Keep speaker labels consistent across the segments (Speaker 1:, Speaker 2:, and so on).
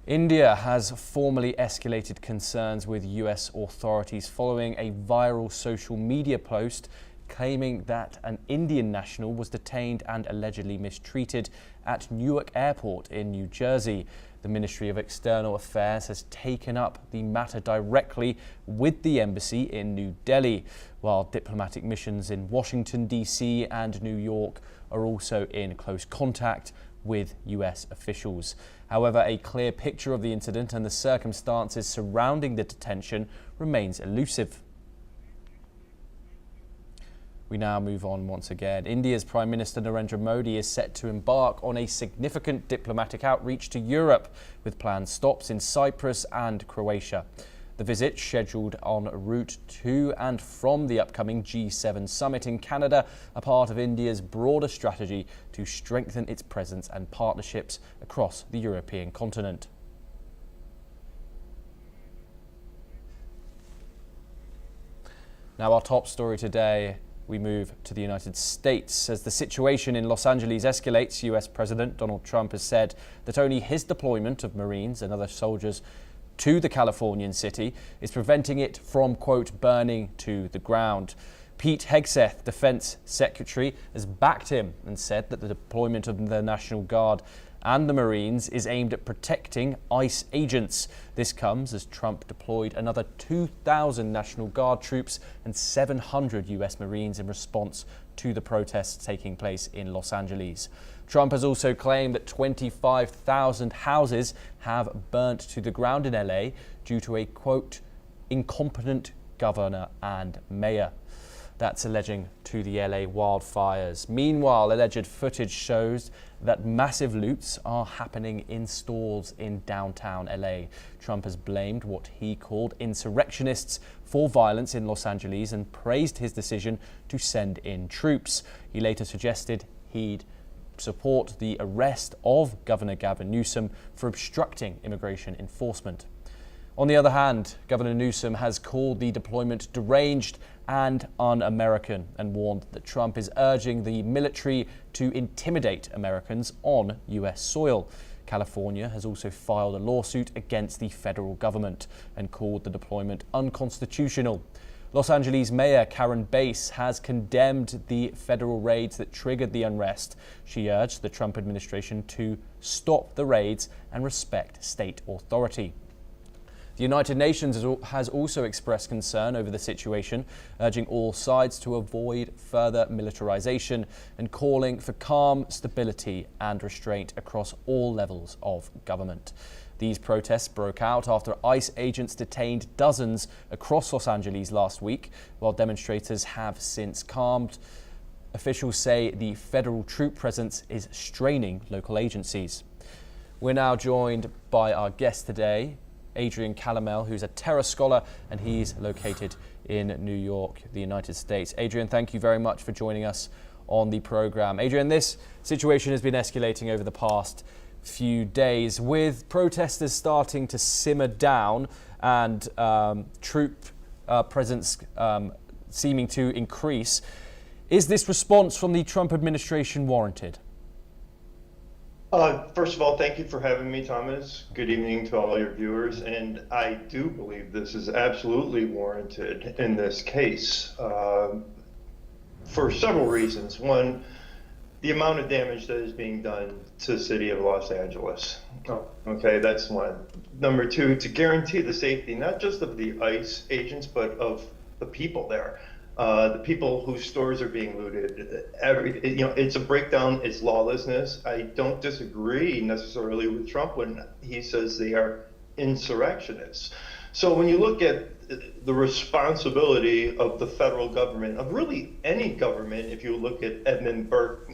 Speaker 1: India has formally escalated concerns with US authorities following a viral social media post claiming that an Indian national was detained and allegedly mistreated at Newark Airport in New Jersey. The Ministry of External Affairs has taken up the matter directly with the embassy in New Delhi, while diplomatic missions in Washington, D.C. and New York are also in close contact with US officials. However, a clear picture of the incident and the circumstances surrounding the detention remains elusive. We now move on once again. India's Prime Minister Narendra Modi is set to embark on a significant diplomatic outreach to Europe, with planned stops in Cyprus and Croatia. The visit, scheduled en route to and from the upcoming G7 summit in Canada, are part of India's broader strategy to strengthen its presence and partnerships across the European continent. Now, our top story today. We move to the United States. As the situation in Los Angeles escalates, US President Donald Trump has said that only his deployment of Marines and other soldiers to the Californian city is preventing it from, quote, burning to the ground. Pete Hegseth, Defense Secretary, has backed him and said that the deployment of the National Guard and the Marines is aimed at protecting ICE agents. This comes as Trump deployed another 2,000 National Guard troops and 700 US Marines in response to the protests taking place in Los Angeles. Trump has also claimed that 25,000 houses have burnt to the ground in LA due to a, quote, incompetent governor and mayor. That's alleging to the LA wildfires. Meanwhile, alleged footage shows that massive loots are happening in stores in downtown LA. Trump has blamed what he called insurrectionists for violence in Los Angeles and praised his decision to send in troops. He later suggested he'd support the arrest of Governor Gavin Newsom for obstructing immigration enforcement. On the other hand, Governor Newsom has called the deployment deranged and un-American and warned that Trump is urging the military to intimidate Americans on US soil. California has also filed a lawsuit against the federal government and called the deployment unconstitutional. Los Angeles Mayor Karen Bass has condemned the federal raids that triggered the unrest. She urged the Trump administration to stop the raids and respect state authority. The United Nations has also expressed concern over the situation, urging all sides to avoid further militarization and calling for calm, stability and restraint across all levels of government. These protests broke out after ICE agents detained dozens across Los Angeles last week, while demonstrators have since calmed. Officials say the federal troop presence is straining local agencies. We're now joined by our guest today, Adrian Calamel, who's a terror scholar, and he's located in New York, the United States. Adrian, thank you very much for joining us on the program. Adrian, this situation has been escalating over the past few days, with protesters starting to simmer down and troop presence seeming to increase. Is this response from the Trump administration warranted?
Speaker 2: First of all, thank you for having me, Thomas. Good evening to all your viewers. And I do believe this is absolutely warranted in this case for several reasons. One, the amount of damage that is being done to the city of Los Angeles. Okay, that's one. Number two, to guarantee the safety, not just of the ICE agents, but of the people there. The people whose stores are being looted, it's a breakdown, it's lawlessness. I don't disagree necessarily with Trump when he says they are insurrectionists. So when you look at the responsibility of the federal government, of really any government, if you look at Edmund Burke,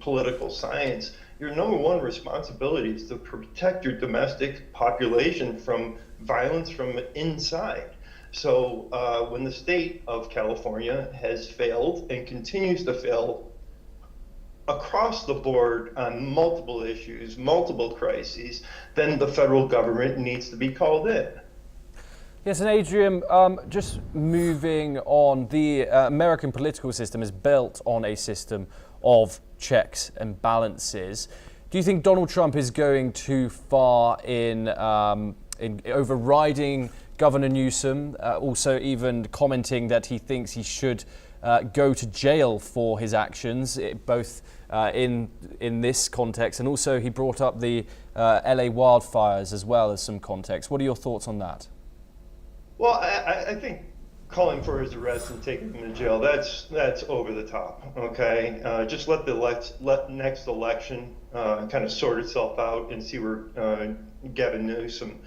Speaker 2: political science, your number one responsibility is to protect your domestic population from violence from inside. So when the state of California has failed and continues to fail across the board on multiple issues, multiple crises, then the federal government needs to be called in.
Speaker 1: Yes, and Adrian, just moving on, the American political system is built on a system of checks and balances. Do you think Donald Trump is going too far in overriding Governor Newsom, also even commenting that he thinks he should go to jail for his actions, both in this context, and also he brought up the LA wildfires as well as some context. What are your thoughts on that?
Speaker 2: Well, I think calling for his arrest and taking him to jail, that's over the top, okay? Just let the next election kind of sort itself out and see where Gavin Newsom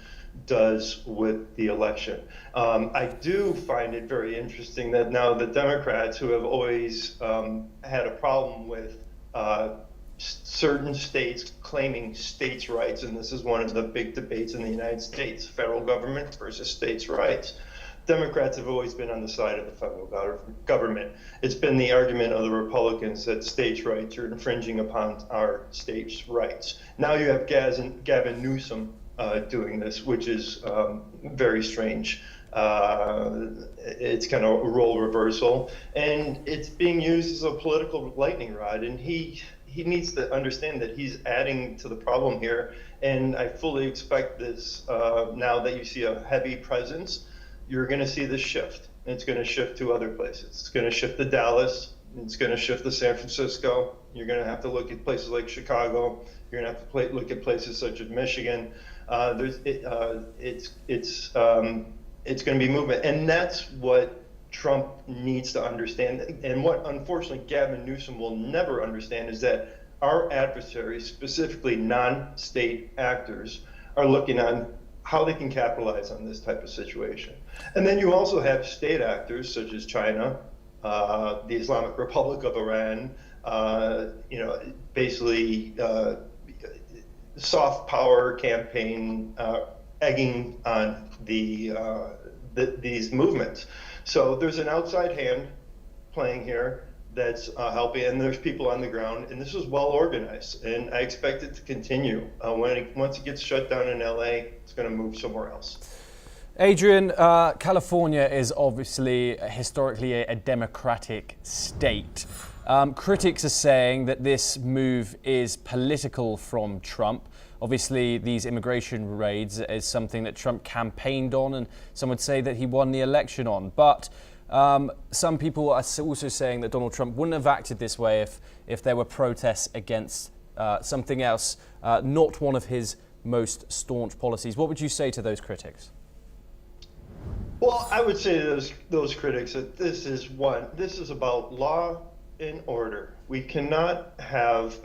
Speaker 2: does with the election. I do find it very interesting that now the Democrats, who have always had a problem with certain states claiming states' rights, and this is one of the big debates in the United States, federal government versus states' rights. Democrats have always been on the side of the federal government. It's been the argument of the Republicans that states' rights are infringing upon our states' rights. Now you have Gavin Newsom doing this, which is very strange. It's kind of a role reversal, and it's being used as a political lightning rod, and he needs to understand that he's adding to the problem here, and I fully expect this now that you see a heavy presence. You're going to see this shift. It's going to shift to other places. It's going to shift to Dallas. It's going to shift to San Francisco. You're going to have to look at places like Chicago. You're going to have to look at places such as Michigan. It's going to be movement, and that's what Trump needs to understand. And what unfortunately Gavin Newsom will never understand is that our adversaries, specifically non-state actors, are looking on how they can capitalize on this type of situation. And then you also have state actors such as China, the Islamic Republic of Iran, basically soft power campaign egging on these movements. So there's an outside hand playing here that's helping, and there's people on the ground, and this is well organized, and I expect it to continue. Once it gets shut down in LA, it's going to move somewhere else.
Speaker 1: Adrian, California is obviously historically a democratic state. Critics are saying that this move is political from Trump. Obviously, these immigration raids is something that Trump campaigned on, and some would say that he won the election on. But some people are also saying that Donald Trump wouldn't have acted this way if there were protests against something else, not one of his most staunch policies. What would you say to those critics?
Speaker 2: Well, I would say to those critics that this is about law and order. We cannot have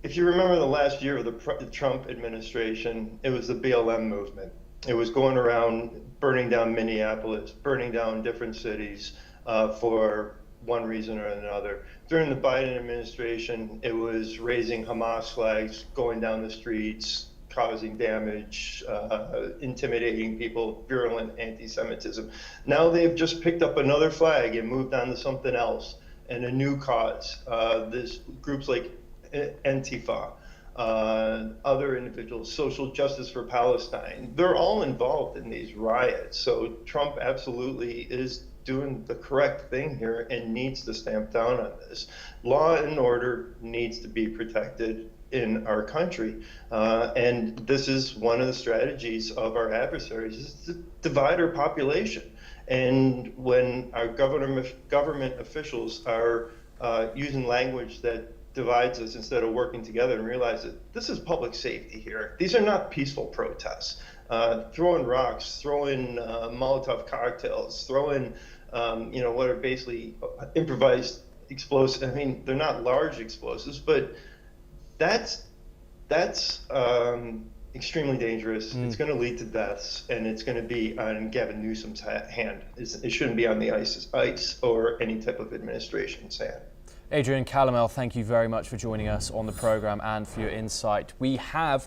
Speaker 2: if you remember the last year of the Trump administration, it was the BLM movement. It was going around burning down Minneapolis, burning down different cities for one reason or another. During the Biden administration, it was raising Hamas flags, going down the streets, causing damage, intimidating people, virulent anti-Semitism. Now they've just picked up another flag and moved on to something else and a new cause. There's groups like Antifa, other individuals, Social Justice for Palestine, they're all involved in these riots. So Trump absolutely is doing the correct thing here and needs to stamp down on this. Law and order needs to be protected in our country. And this is one of the strategies of our adversaries, is to divide our population. And when our government officials are using language that divides us instead of working together and realize that this is public safety here. These are not peaceful protests. Throwing rocks, throwing Molotov cocktails, throwing what are basically improvised explosives. I mean, they're not large explosives, but that's extremely dangerous. It's going to lead to deaths, and it's going to be on Gavin Newsom's hand. It shouldn't be on the ICE or any type of administration's hand.
Speaker 1: Adrian Calamel, thank you very much for joining us on the program and for your insight. We have